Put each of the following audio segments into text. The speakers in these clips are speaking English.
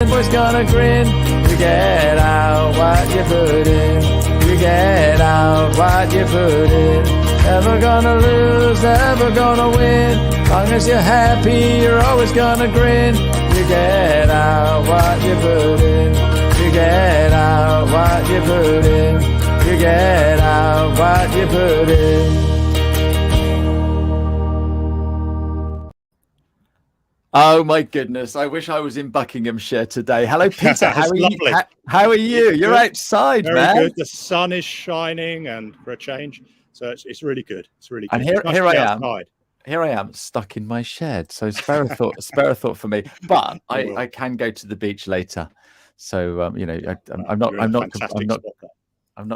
everyone's gonna grin. You get out what you put in. You get out what you put in. Never gonna lose, never gonna win. Long as you're happy, you're always gonna grin. You get out what you put in. You get out what you put in. You get out what you put in. Oh my goodness! I wish I was in Buckinghamshire today. Hello, Peter. How are you? How are you? You're outside, Very man. good. The sun is shining, and for a change, so it's really good. It's really good. And here I am. Here I am, stuck in my shed. So spare a thought for me. But I can go to the beach later. So you know, I'm not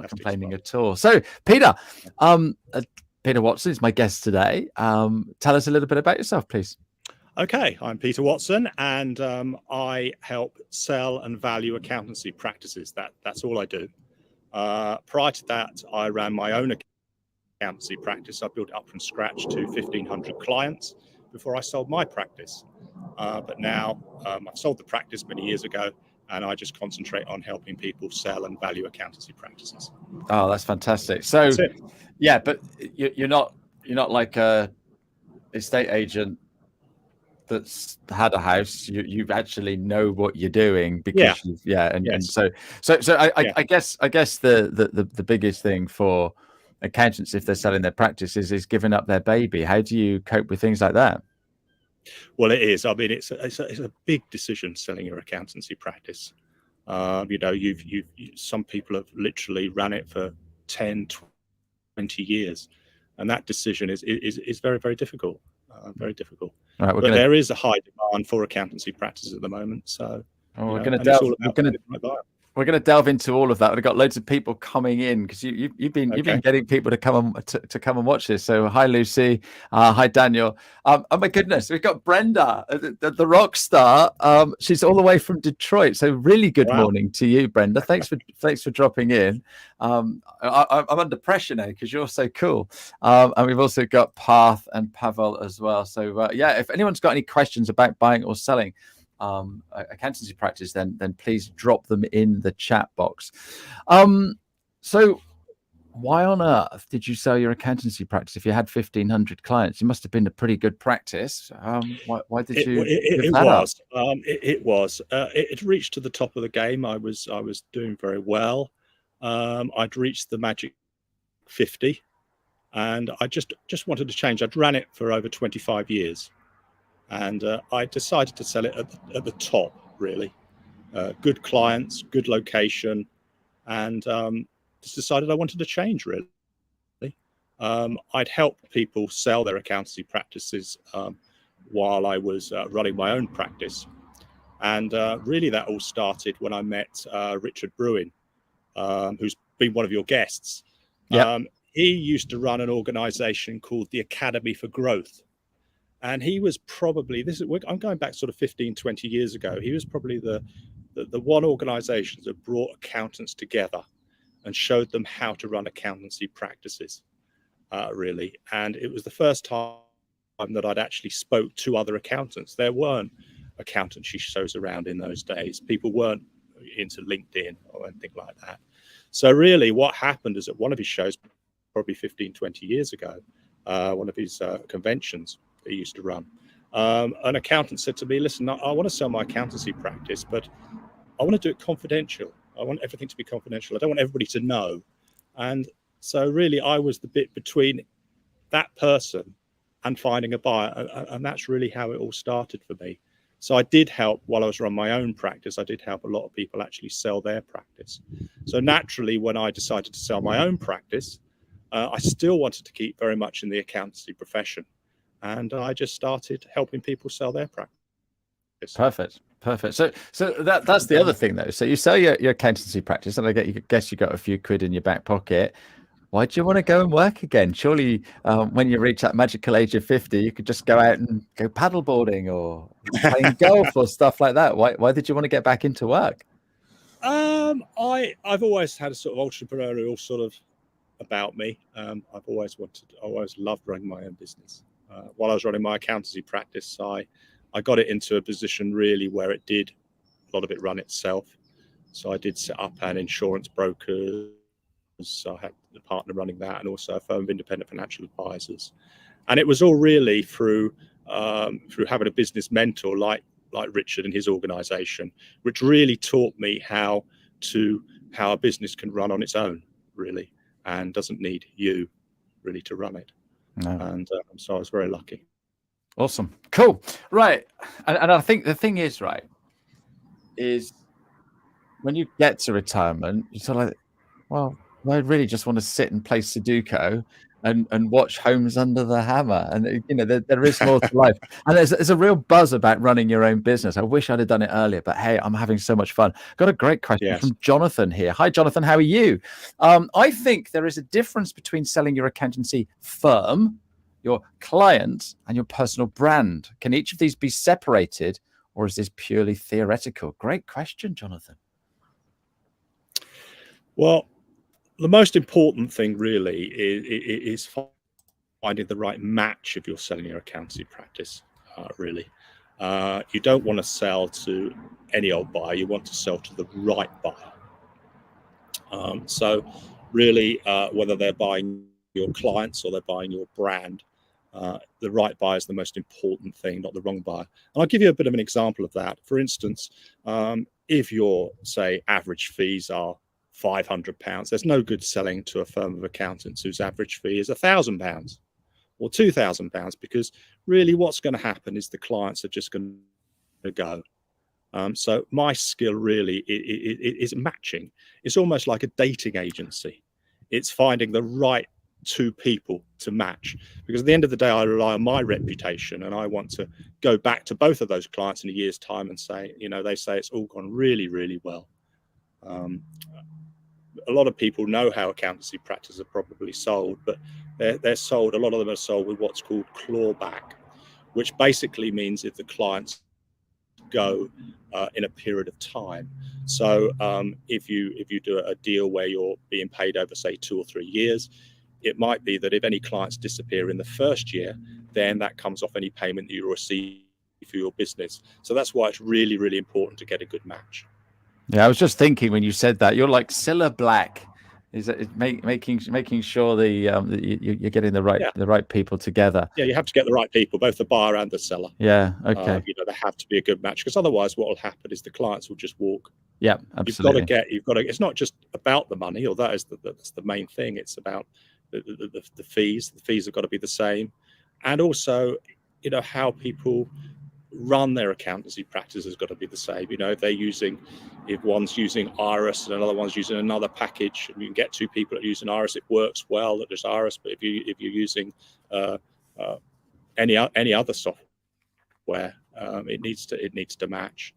complaining at all. So Peter, Peter Watson is my guest today. Tell us a little bit about yourself, please. Okay, I'm Peter Watson, and I help sell and value accountancy practices. That's all I do. Prior to that, I ran my own accountancy practice. I built it up from scratch to 1,500 clients before I sold my practice. But now I've sold the practice many years ago, and I just concentrate on helping people sell and value accountancy practices. Oh, that's fantastic. So, yeah, but you're not like a estate agent that's had a house. You actually know what you're doing because and so I guess the biggest thing for accountants, if they're selling their practices, is giving up their baby. How do you cope with things like that? Well, it is. I mean, it's a big decision selling your accountancy practice. You know, some people have literally run it for 10, 20 years, and that decision is very, very difficult. Very difficult. Right, but there is a high demand for accountancy practices at the moment. So we're going to delve into all of that. We've got loads of people coming in because you've been getting people to come and watch this. So hi Lucy, hi Daniel. Oh my goodness, we've got Brenda, the rock star. She's all the way from Detroit. So really good morning to you, Brenda. Thanks for dropping in. I'm under pressure now because you're so cool. And we've also got Parth and Pavel as well. So if anyone's got any questions about buying or selling accountancy practice, then please drop them in the chat box. So why on earth did you sell your accountancy practice if you had 1,500 clients? You must have been a pretty good practice. Why did you give that up? It reached to the top of the game. I was doing very well. I'd reached the magic 50, and I just wanted to change. I'd ran it for over 25 years. And I decided to sell it at the top, really. Good clients, good location, and just decided I wanted to change, really. I'd helped people sell their accountancy practices while I was running my own practice. And really that all started when I met Richard Bruin, who's been one of your guests. Yep. He used to run an organization called the Academy for Growth. And he was probably, I'm going back sort of 15, 20 years ago. He was probably the one organization that brought accountants together and showed them how to run accountancy practices, really. And it was the first time that I'd actually spoke to other accountants. There weren't accountancy shows around in those days. People weren't into LinkedIn or anything like that. So really what happened is at one of his shows, probably 15, 20 years ago, one of his conventions, he used to run. An accountant said to me, listen, I want to sell my accountancy practice, but I want to do it confidential. I want everything to be confidential. I don't want everybody to know. And so really I was the bit between that person and finding a buyer. And that's really how it all started for me. So I did help while I was running my own practice. I did help a lot of people actually sell their practice. So naturally, when I decided to sell my own practice, I still wanted to keep very much in the accountancy profession. And I just started helping people sell their practice. Perfect. So that's the other thing, though. So you sell your accountancy practice, and I guess you got a few quid in your back pocket. Why do you want to go and work again? Surely, when you reach that magical age of 50, you could just go out and go paddleboarding or playing golf or stuff like that. Why did you want to get back into work? I've always had a sort of entrepreneurial sort of about me. I've always loved running my own business. While I was running my accountancy practice, I got it into a position really where it did lot of it run itself. So I did set up an insurance broker. So I had the partner running that, and also a firm of independent financial advisors. And it was all really through having a business mentor like Richard and his organization, which really taught me how a business can run on its own, really, and doesn't need you really to run it. No. And so I was very lucky. Awesome. Cool. Right. And I think the thing is, right, is when you get to retirement, you're sort of like, well, I really just want to sit and play Sudoku and watch Homes Under the Hammer. And, you know, there is more to life. And there's a real buzz about running your own business. I wish I'd have done it earlier, but hey, I'm having so much fun. Got a great question from Jonathan here. Hi, Jonathan. How are you? I think there is a difference between selling your accountancy firm, your client, and your personal brand. Can each of these be separated, or is this purely theoretical? Great question, Jonathan. Well, the most important thing really is finding the right match if you're selling your accountancy practice, really. You don't want to sell to any old buyer. You want to sell to the right buyer. So really, whether they're buying your clients or they're buying your brand, the right buyer is the most important thing, not the wrong buyer. And I'll give you a bit of an example of that. For instance, if your, say, average fees are £500, there's no good selling to a firm of accountants whose average fee is £1,000 or £2,000, because really what's going to happen is the clients are just going to go. So my skill really is matching. It's almost like a dating agency. It's finding the right two people to match, because at the end of the day, I rely on my reputation, and I want to go back to both of those clients in a year's time and say, you know, they say it's all gone really, really well. A lot of people know how accountancy practices are probably sold, but they're sold, a lot of them are sold with what's called clawback, which basically means if the clients go in a period of time. So if you do a deal where you're being paid over, say, 2 or 3 years, it might be that if any clients disappear in the first year, then that comes off any payment that you receive for your business. So that's why it's really, really important to get a good match. Yeah, I was just thinking when you said that, you're like Cilla Black. Is it making sure you're getting the right people together? Yeah, you have to get the right people, both the buyer and the seller. Yeah, okay. You know, they have to be a good match, because otherwise, what will happen is the clients will just walk. Yeah, absolutely. You've got to. It's not just about the money, or that's the main thing. It's about the fees. The fees have got to be the same, and also, you know, how people run their accountancy practice has got to be the same. You know, if one's using Iris and another one's using another package, and you can get 2 people that use an Iris, it works well that there's Iris. But if you're using any other software, it needs to match,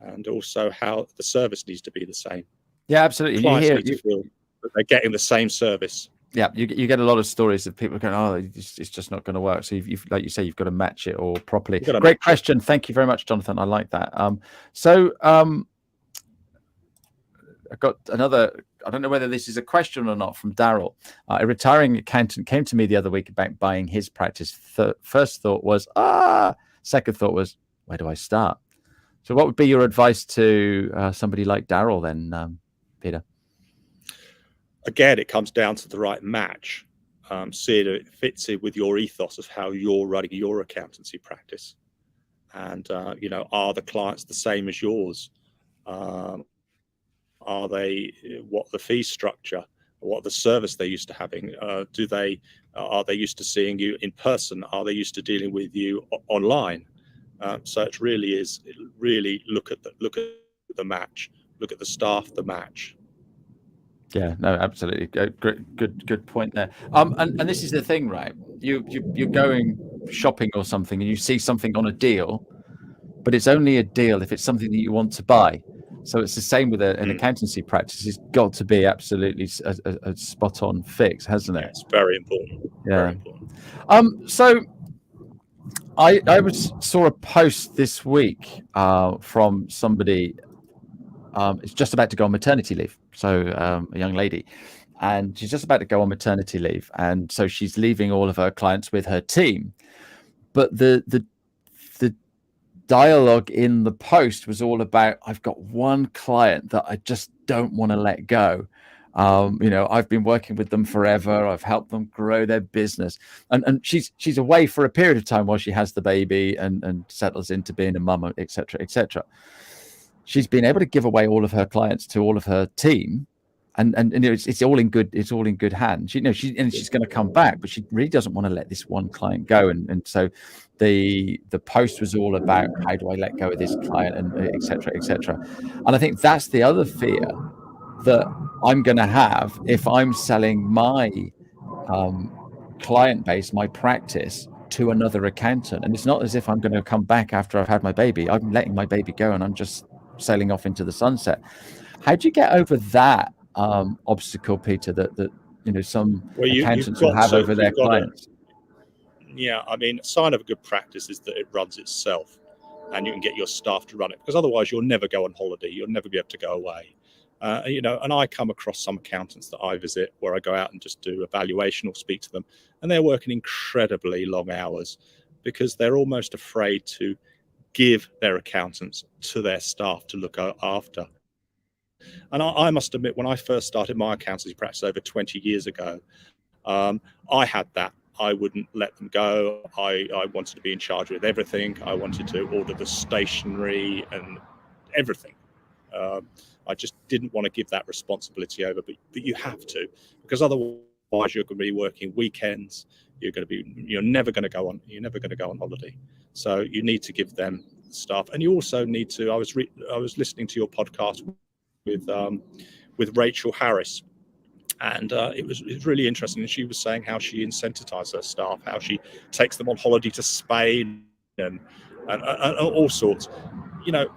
and also how the service needs to be the same. Yeah, absolutely. Clients need to feel that they're getting the same service. Yeah, you get a lot of stories of people going, oh, it's just not going to work. So you've like you say, you've got to match it all properly. Great question. Thank you very much, Jonathan. I like that. I got another, I don't know whether this is a question or not, from Daryl. A retiring accountant came to me the other week about buying his practice. First thought was, second thought was, where do I start? So what would be your advice to somebody like Daryl then, Peter? Again, it comes down to the right match. See that it fits in with your ethos of how you're running your accountancy practice. And, you know, are the clients the same as yours? Are they, what the fee structure, what the service they're used to having? Are they used to seeing you in person? Are they used to dealing with you online? So it really look at the match, look at the staff, the match. Yeah, no, absolutely. Good point there. And this is the thing, right? You're going shopping or something, and you see something on a deal, but it's only a deal if it's something that you want to buy. So it's the same with an accountancy practice. It's got to be absolutely a spot on fix, hasn't it? Yeah, it's very important. Yeah. Very important. So I saw a post this week from somebody. Is just about to go on maternity leave. So a young lady, and she's just about to go on maternity leave, and so she's leaving all of her clients with her team. But the dialogue in the post was all about, I've got one client that I just don't want to let go. I've been working with them forever. I've helped them grow their business, and she's away for a period of time while she has the baby and settles into being a mum, etc., etc. She's been able to give away all of her clients to all of her team, and it's all in good hands. She's going to come back, but she really doesn't want to let this one client go, and so the post was all about, how do I let go of this client, and etc., etc. And I think that's the other fear that I'm going to have if I'm selling my client base, my practice, to another accountant. And it's not as if I'm going to come back after I've had my baby. I'm letting my baby go and I'm just sailing off into the sunset. How do you get over that obstacle, Peter, that some accountants will have over their clients? Yeah, I mean, a sign of a good practice is that it runs itself, and you can get your staff to run it, because otherwise you'll never go on holiday. You'll never be able to go away. And I come across some accountants that I visit where I go out and just do a valuation or speak to them, and they're working incredibly long hours because they're almost afraid to give their accountants to their staff to look after. And I must admit, when I first started my accountancy practice over 20 years ago, I had that. I wouldn't let them go. I wanted to be in charge with everything. I wanted to order the stationery and everything. I just didn't want to give that responsibility over, but you have to, because otherwise you're going to be working weekends. You're never going to go on holiday. So you need to give them stuff, and you also need to. I was listening to your podcast with Rachel Harris, and it was really interesting. And she was saying how she incentivizes her staff, how she takes them on holiday to Spain and all sorts.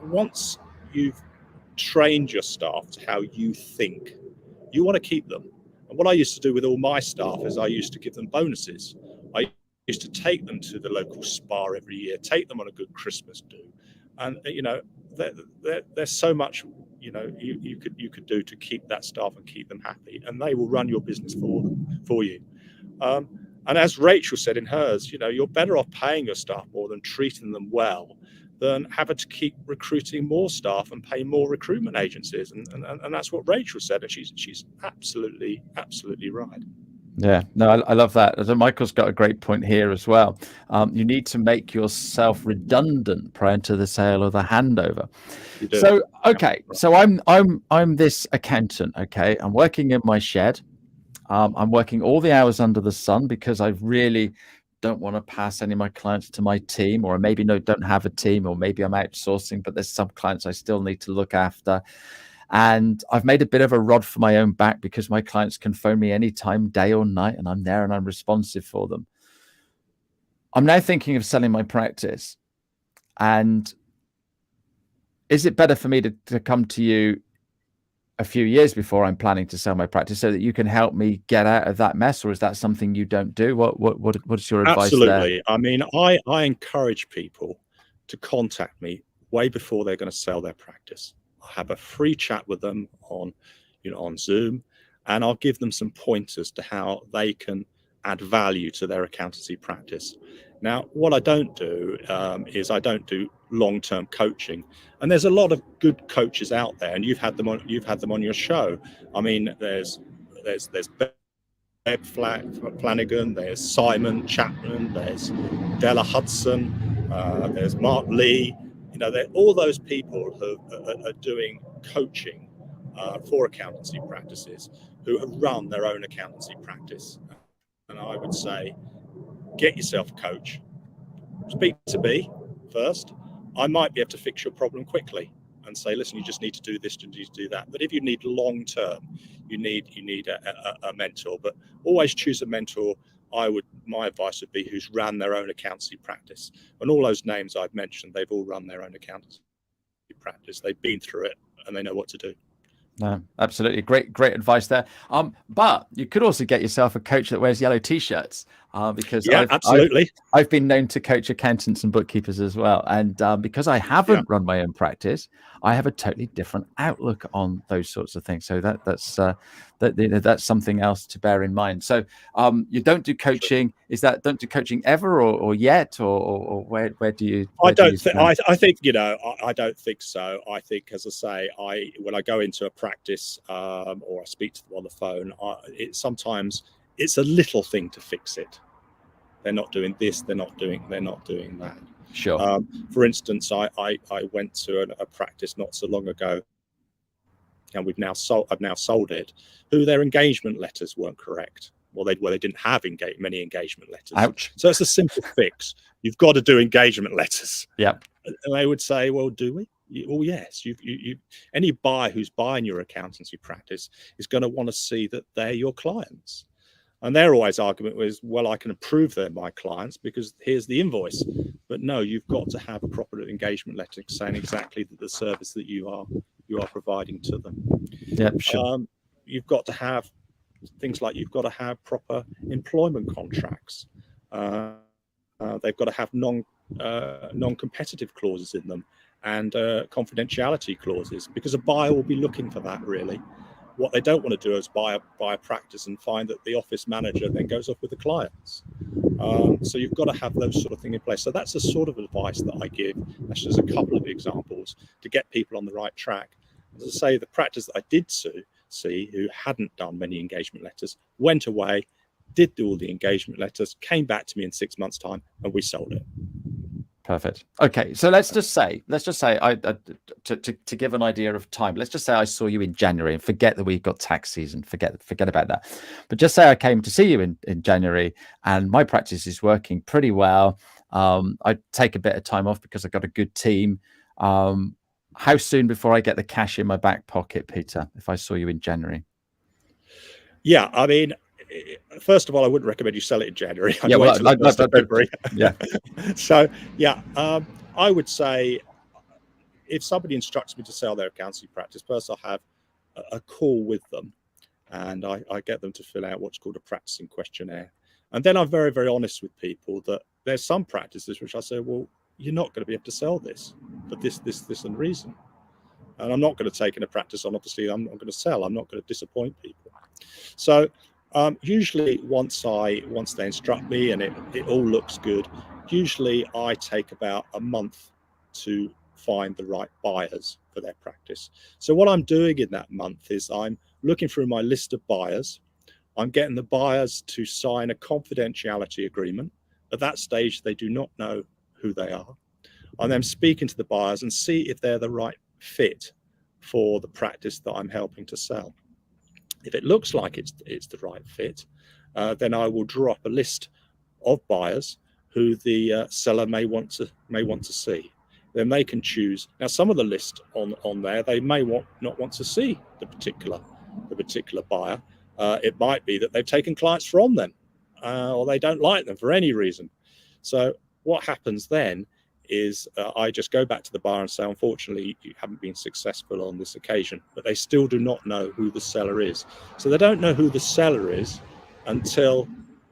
Once you've trained your staff to how you think, you want to keep them. And what I used to do with all my staff is I used to give them bonuses. I used to take them to the local spa every year, take them on a good Christmas do, and there's so much you could do to keep that staff and keep them happy, and they will run your business for you. And as Rachel said in hers, you're better off paying your staff more than treating them well, than having to keep recruiting more staff and pay more recruitment agencies. And that's what Rachel said, and she's absolutely right. Yeah, no, I love that. Michael's got a great point here as well. You need to make yourself redundant prior to the sale or the handover. So, okay, so I'm this accountant. Okay, I'm working in my shed. I'm working all the hours under the sun because I really don't want to pass any of my clients to my team, or maybe don't have a team, or maybe I'm outsourcing, but there's some clients I still need to look after. And I've made a bit of a rod for my own back because my clients can phone me anytime, day or night, and I'm there and I'm responsive for them. I'm now thinking of selling my practice. And is it better for me to come to you a few years before I'm planning to sell my practice so that you can help me get out of that mess? Or is that something you don't do? What's your advice there? Absolutely. I mean, I encourage people to contact me way before they're going to sell their practice. I'll have a free chat with them on Zoom, and I'll give them some pointers to how they can add value to their accountancy practice. Now, what I don't do is I don't do long-term coaching, and there's a lot of good coaches out there, and you've had them on your show. I mean, there's Bev Flanagan, there's Simon Chapman, there's Della Hudson, there's Mark Lee. All those people who are doing coaching for accountancy practices, who have run their own accountancy practice. And I would say, get yourself a coach. Speak to me first. I might be able to fix your problem quickly and say, listen, you just need to do this, you need to do that. But if you need long term, you need a mentor. But always choose a mentor. My advice would be who's ran their own accountancy practice. And all those names I've mentioned, they've all run their own accountancy practice. They've been through it and they know what to do. No, absolutely. Great advice there. But you could also get yourself a coach that wears yellow t-shirts. because yeah, absolutely. I've been known to coach accountants and bookkeepers as well, and because I haven't run my own practice, I have a totally different outlook on those sorts of things. So that's something else to bear in mind. So you don't do coaching. Is that don't do coaching ever or yet, or where do you? I don't think. I think I don't think so. I think, as I say, when I go into a practice or I speak to them on the phone, sometimes it's a little thing to fix it. They're not doing this. They're not doing that. Sure. For instance, I went to a practice not so long ago, and I've now sold it. Who their engagement letters weren't correct. Well, they didn't have many engagement letters. Ouch. So it's a simple fix. You've got to do engagement letters. Yeah. And they would say, well, do we? Well, yes. Any buyer who's buying your accountancy practice is going to want to see that they're your clients. And their always argument was, well, I can prove they're my clients because here's the invoice. But no, you've got to have a proper engagement letter saying exactly the service that you are providing to them. Yeah, sure. You've got to have things like you've got to have proper employment contracts. They've got to have non-competitive clauses in them and confidentiality clauses, because a buyer will be looking for that, really. What they don't want to do is buy a practice and find that the office manager then goes off with the clients. So you've got to have those sort of things in place. So that's the sort of advice that I give. That's just a couple of examples to get people on the right track. As I say, the practice that I did see who hadn't done many engagement letters went away, did do all the engagement letters, came back to me in 6 months' time, and we sold it. Perfect. Okay, so let's just say, to give an idea of time, let's just say I saw you in January, and forget that we've got tax season, forget about that. But just say I came to see you in January, and my practice is working pretty well. I take a bit of time off because I've got a good team. How soon before I get the cash in my back pocket, Peter, if I saw you in January? Yeah, I mean, first of all, I wouldn't recommend you sell it in January. Yeah, well, February. Yeah. So, yeah, I would say if somebody instructs me to sell their accountancy practice, first I'll have a call with them, and I get them to fill out what's called a practicing questionnaire. And then I'm very, very honest with people that there's some practices which I say, well, you're not going to be able to sell this for this and reason. And I'm not going to take in a practice on, obviously, I'm not going to sell. I'm not going to disappoint people. So usually once they instruct me and it all looks good, usually I take about a month to find the right buyers for their practice. So what I'm doing in that month is I'm looking through my list of buyers. I'm getting the buyers to sign a confidentiality agreement. At that stage, they do not know who they are. I'm then speaking to the buyers and see if they're the right fit for the practice that I'm helping to sell. If it looks like it's the right fit, then I will draw up a list of buyers who the seller may want to see. Then they can choose. Now, some of the list on there, they may not want to see the particular buyer. It might be that they've taken clients from them, or they don't like them for any reason. So what happens then is I just go back to the buyer and say, unfortunately, you haven't been successful on this occasion, but they still do not know who the seller is. So they don't know who the seller is until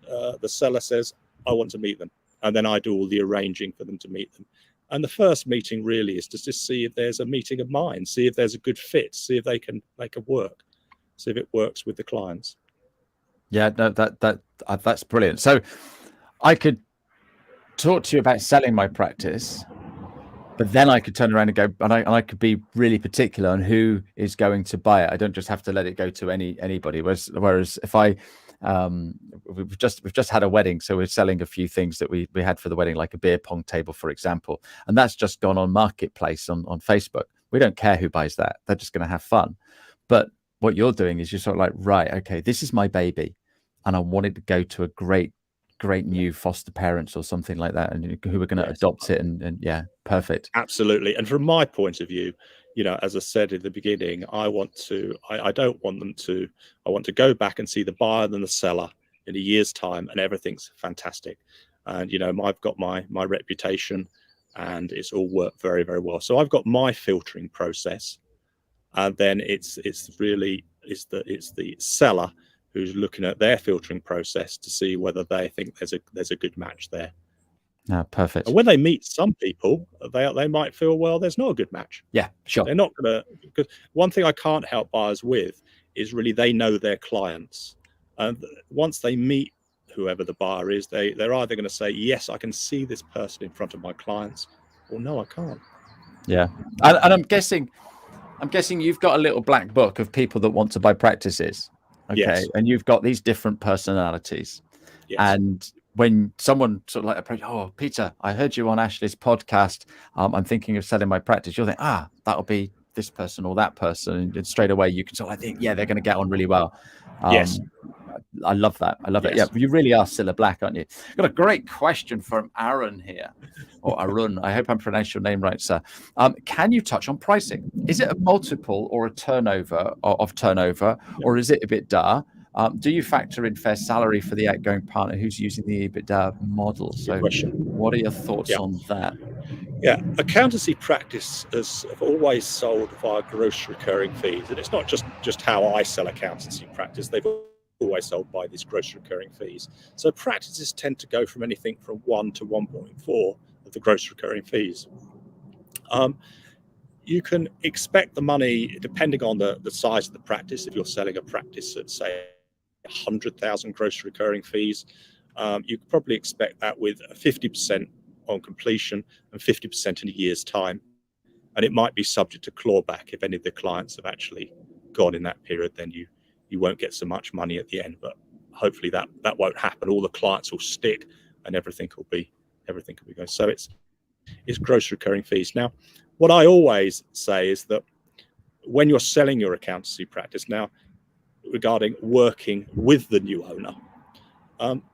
the seller says, I want to meet them. And then I do all the arranging for them to meet them. And the first meeting really is to just see if there's a meeting of minds, see if there's a good fit, see if they can work, see if it works with the clients. Yeah, no, that's brilliant. So I could talk to you about selling my practice, but then I could turn around and go, and I could be really particular on who is going to buy it. I don't just have to let it go to anybody. Whereas if I, we've just had a wedding, so we're selling a few things that we had for the wedding, like a beer pong table, for example, and that's just gone on Marketplace on Facebook. We don't care who buys that; they're just going to have fun. But what you're doing is you're sort of like, right, okay, this is my baby, and I wanted to go to a great new foster parents or something like that, and who are going to adopt it, and yeah, perfect. Absolutely. And from my point of view, as I said in the beginning, I want to go back and see the buyer and the seller in a year's time, and everything's fantastic. And I've got my reputation, and it's all worked very, very well. So I've got my filtering process, and then it's the seller who's looking at their filtering process to see whether they think there's a good match there. Perfect. And when they meet some people, they might feel, well, there's not a good match. Yeah, sure. They're not gonna, because one thing I can't help buyers with is really they know their clients, and once they meet whoever the buyer is, they're either going to say, yes, I can see this person in front of my clients, or no, I can't. Yeah, and I'm guessing you've got a little black book of people that want to buy practices. Okay, Yes. and you've got these different personalities. Yes. And when someone sort of like approach, oh, Peter, I heard you on Ashley's podcast. I'm thinking of selling my practice. You'll think, that'll be this person or that person, and straight away you can sort of think, yeah, they're going to get on really well. Yes. I love that. I love it. Yeah, you really are still a black, aren't you? Got a great question from Aaron here, or Arun. I hope I'm pronouncing your name right, sir. Can you touch on pricing? Is it a multiple or a turnover of turnover, or is it EBITDA? Do you factor in fair salary for the outgoing partner who's using the EBITDA model? So, what are your thoughts on that? Yeah, accountancy practice has always sold via gross recurring fees, and it's not just how I sell accountancy practice. They've always sold by these gross recurring fees. So practices tend to go from anything from 1 to 1.4 of the gross recurring fees. You can expect the money depending on the size of the practice. If you're selling a practice at, say, 100,000 gross recurring fees, you could probably expect that with 50% on completion and 50% in a year's time. And it might be subject to clawback. If any of the clients have actually gone in that period, then you won't get so much money at the end. But hopefully that won't happen. All the clients will stick, and everything will be going. So it's gross recurring fees. Now, what I always say is that when you're selling your accountancy practice, now regarding working with the new owner,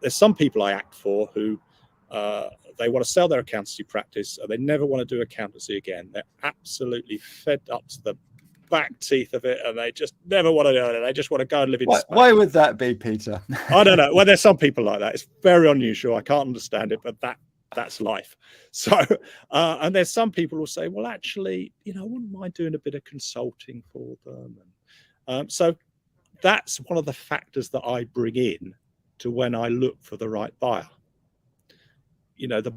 there's some people I act for who they want to sell their accountancy practice and they never want to do accountancy again. They're absolutely fed up to the back teeth of it, and they just never want to do it. They just want to go and live in Spain. Why would that be, Peter? I don't know. Well, there's some people like that. It's very unusual. I can't understand it, but that's life. So, and there's some people who say, well, actually, I wouldn't mind doing a bit of consulting for them. And so that's one of the factors that I bring in to when I look for the right buyer. The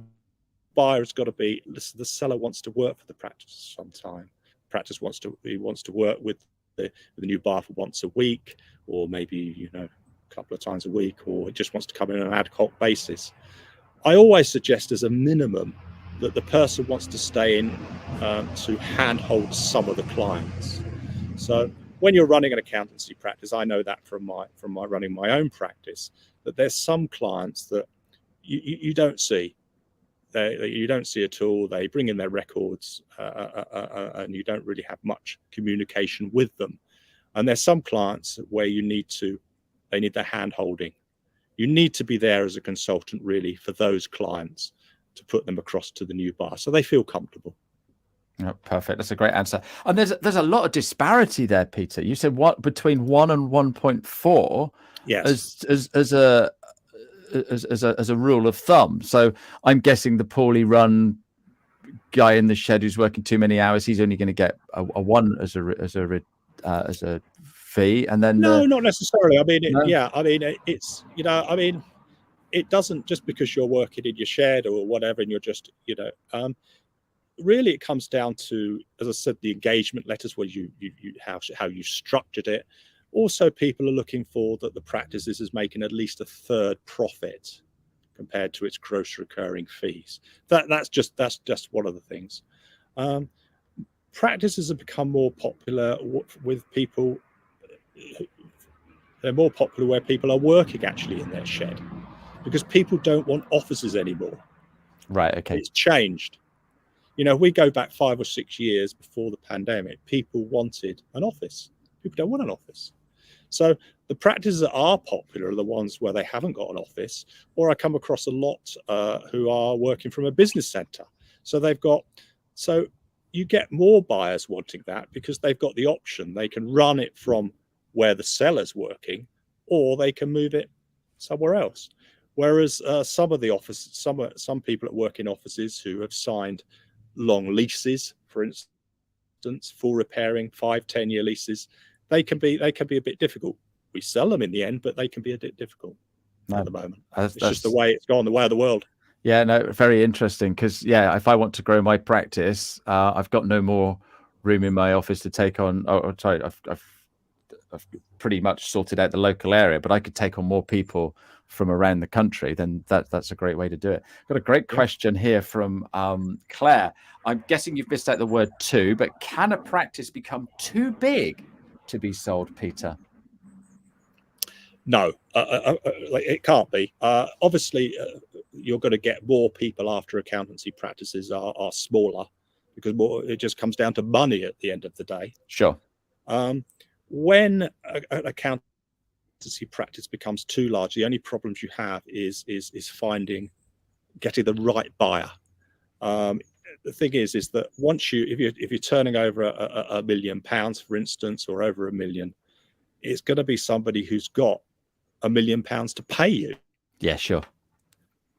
buyer has got to be, the seller wants to work for the practice sometime. Practice wants to work with the new buyer for once a week, or maybe a couple of times a week, or it just wants to come in on an ad hoc basis. I always suggest as a minimum that the person wants to stay in to handhold some of the clients. So when you're running an accountancy practice, I know that from my running my own practice, that there's some clients that you don't see. You don't see at all. They bring in their records, and you don't really have much communication with them. And there's some clients where they need their hand holding. You need to be there as a consultant, really, for those clients to put them across to the new buyer so they feel comfortable. Oh, perfect. That's a great answer. And there's a lot of disparity there, Peter. You said what between 1 and 1.4. Yes. As a rule of thumb. So I'm guessing the poorly run guy in the shed who's working too many hours, he's only going to get a 1 as a fee, and then not necessarily. I mean, no? It's it doesn't just because you're working in your shed or whatever, and you're just really it comes down to, as I said, the engagement letters where you how you structured it. Also, people are looking for that the practice is making at least a third profit compared to its gross recurring fees. That's just one of the things. Practices have become more popular with people. They're more popular where people are working actually in their shed, because people don't want offices anymore. Right. Okay. It's changed. We go back 5 or 6 years before the pandemic, people wanted an office. People don't want an office. So the practices that are popular are the ones where they haven't got an office, or I come across a lot who are working from a business center. So you get more buyers wanting that because they've got the option. They can run it from where the seller's working, or they can move it somewhere else. Whereas some of the offices, some people that work in offices who have signed long leases, for instance, full repairing 5-10 year leases, they can be a bit difficult. we sell them in the end, but they can be a bit difficult at the moment. It's just the way it's gone, the way of the world. Yeah, no, very interesting, because if I want to grow my practice, I've got no more room in my office to take on. Sorry, I've pretty much sorted out the local area, but I could take on more people from around the country. Then that's a great way to do it. Got a great question here from Claire. I'm guessing you've missed out the word too, but can a practice become too big to be sold, Peter? No, it can't be. Obviously, you're going to get more people after accountancy practices are smaller, because it just comes down to money at the end of the day. Sure. When an accountancy practice becomes too large, the only problems you have is getting the right buyer. The thing is that once if you're turning over £1 million, for instance, or over £1 million, it's going to be somebody who's got £1 million to pay you. Yeah, sure.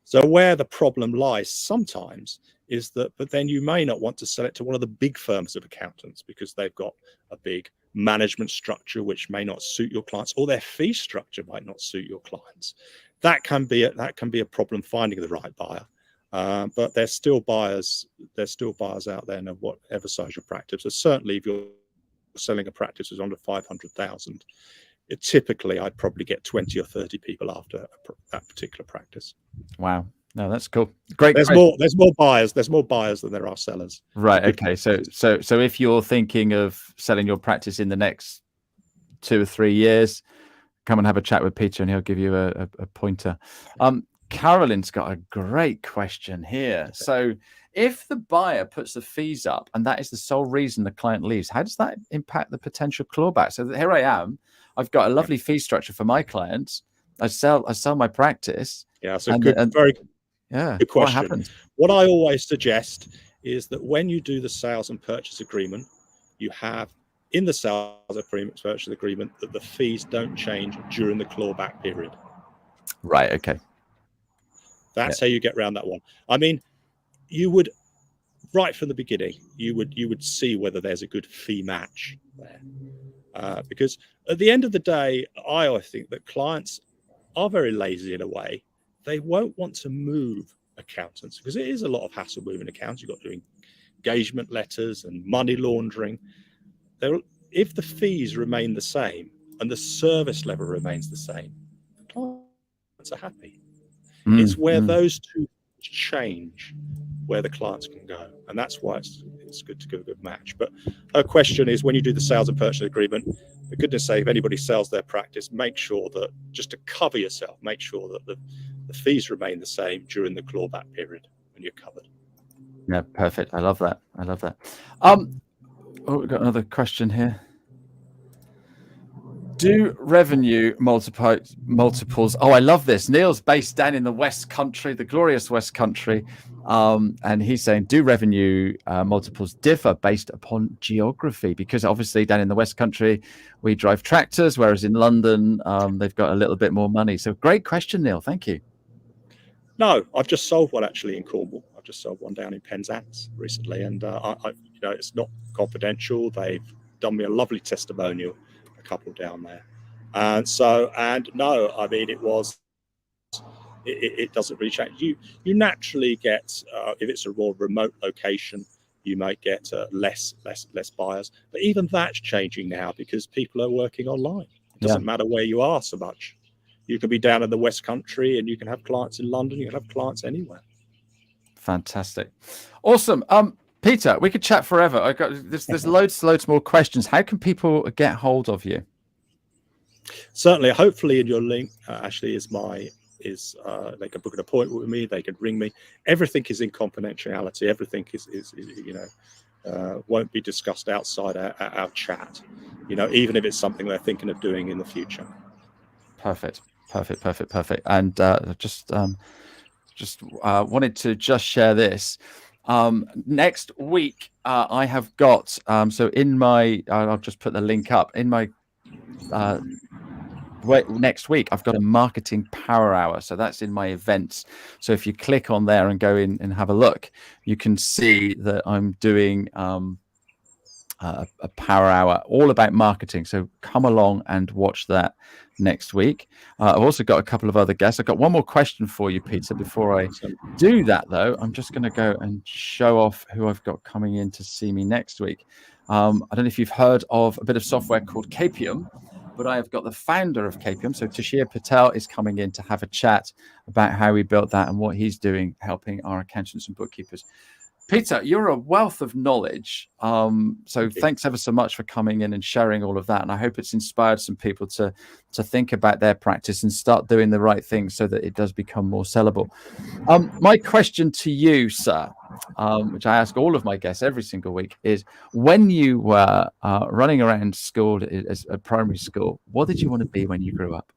So where the problem lies sometimes is that, but then you may not want to sell it to one of the big firms of accountants, because they've got a big management structure which may not suit your clients, or their fee structure might not suit your clients. That can be a problem finding the right buyer. But there's still buyers out there, no whatever size your practice. So certainly if you're selling a practice that's under 500,000, typically I'd probably get 20 or 30 people after that particular practice. Wow. No, that's cool. Great. There's more buyers than there are sellers. Right. Okay. So if you're thinking of selling your practice in the next 2 or 3 years, come and have a chat with Peter, and he'll give you a pointer. Carolyn's got a great question here. Okay. So if the buyer puts the fees up and that is the sole reason the client leaves, how does that impact the potential clawback? So here I am, I've got a lovely fee structure for my clients. I sell my practice. Yeah, so very good question. What happens? What I always suggest is that when you do the sales and purchase agreement, you have in the sales agreement, purchase agreement, that the fees don't change during the clawback period. Right. Okay. That's how you get around that one. I mean, you would, right from the beginning, you would see whether there's a good fee match there, because at the end of the day, I think that clients are very lazy in a way. They won't want to move accountants, because it is a lot of hassle moving accounts. You've got doing engagement letters and money laundering. If the fees remain the same and the service level remains the same, clients are happy. It's where those two change where the clients can go, and that's why it's good to give a good match. But her question is, when you do the sales and purchase agreement, for goodness sake, if anybody sells their practice, make sure that, just to cover yourself, make sure that the fees remain the same during the clawback period, and you're covered. Yeah, perfect. I love that. We've got another question here. Do revenue multiples? Oh, I love this. Neil's based down in the West Country, the glorious West Country, and he's saying, do revenue multiples differ based upon geography? Because obviously down in the West Country, we drive tractors, whereas in London, they've got a little bit more money. So great question, Neil. Thank you. No, I've just sold one actually in Cornwall. I've just sold one down in Penzance recently, and it's not confidential. They've done me a lovely testimonial, a couple down there, and no, I mean it doesn't really change. You naturally get if it's a more remote location, you might get less buyers, but even that's changing now because people are working online. It doesn't matter where you are so much. You can be down in the West Country and you can have clients in London. You can have clients anywhere. Fantastic. Awesome. Peter, we could chat forever. There's loads more questions. How can people get hold of you? Certainly, hopefully in your link, Ashley, they can book an appointment with me. They can ring me. Everything is in confidentiality. Everything is won't be discussed outside our chat, even if it's something they're thinking of doing in the future. Perfect. And just wanted to just share this. Next week, I have got, so in my, I'll just put the link up, in my, next week, I've got a marketing power hour. So that's in my events. So if you click on there and go in and have a look, you can see that I'm doing a power hour all about marketing. So come along and watch that next week. I've also got a couple of other guests. I've got one more question for you, Peter. Before I do that, though, I'm just going to go and show off who I've got coming in to see me next week. I don't know if you've heard of a bit of software called Capium, but I have got the founder of Capium. So Tashir Patel is coming in to have a chat about how we built that and what he's doing, helping our accountants and bookkeepers. Peter, you're a wealth of knowledge. So thanks ever so much for coming in and sharing all of that. And I hope it's inspired some people to think about their practice and start doing the right things so that it does become more sellable. My question to you, sir, which I ask all of my guests every single week, is when you were running around school as a primary school, what did you want to be when you grew up?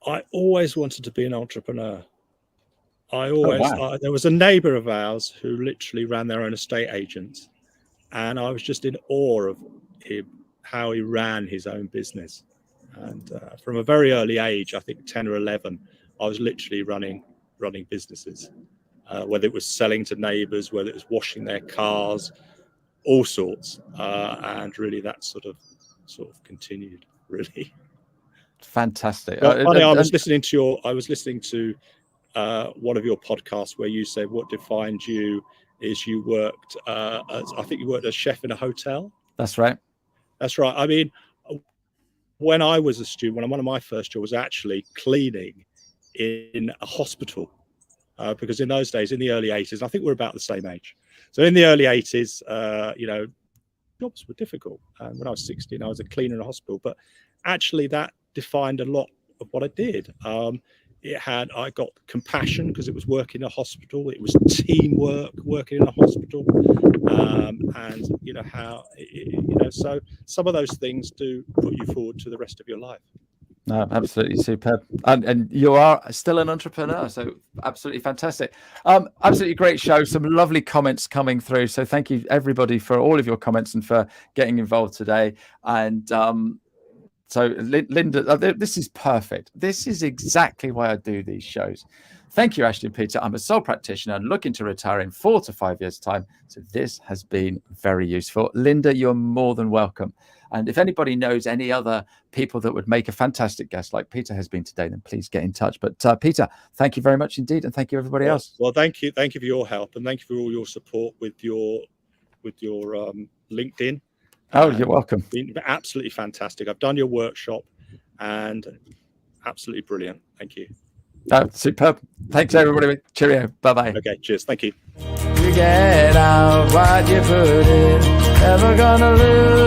I always wanted to be an entrepreneur. There was a neighbor of ours who literally ran their own estate agents, and I was just in awe of him, how he ran his own business. And from a very early age, I think 10 or 11, I was literally running businesses, whether it was selling to neighbors, whether it was washing their cars, all sorts. And really that sort of continued, really. Fantastic. Funny, I was listening to one of your podcasts where you said what defined you is you worked I think you worked as chef in a hotel. That's right. I mean, when I was a student, one of my first jobs was actually cleaning in a hospital, because in those days, in the early 80s, I think we're about the same age, so in the early 80s, jobs were difficult. When I was 16, I was a cleaner in a hospital, but actually that defined a lot of what I did. I got compassion because it was working in a hospital. It was teamwork, working in a hospital, and so some of those things do put you forward to the rest of your life. No, absolutely superb. And you are still an entrepreneur, so absolutely fantastic. Absolutely great show. Some lovely comments coming through. So thank you everybody for all of your comments and for getting involved today. And so Linda, this is perfect. This is exactly why I do these shows. Thank you, Ashley and Peter. I'm a sole practitioner and looking to retire in 4 to 5 years' time. So this has been very useful. Linda, you're more than welcome. And if anybody knows any other people that would make a fantastic guest like Peter has been today, then please get in touch. But Peter, thank you very much indeed. And thank you, everybody else. Well, thank you. Thank you for your help. And thank you for all your support with your LinkedIn. Oh, you're welcome. Been absolutely fantastic. I've done your workshop and absolutely brilliant. Thank you. Superb. Thanks, everybody. Cheerio. Bye-bye. Okay, cheers. Thank you. You get out what you put in. Never gonna lose.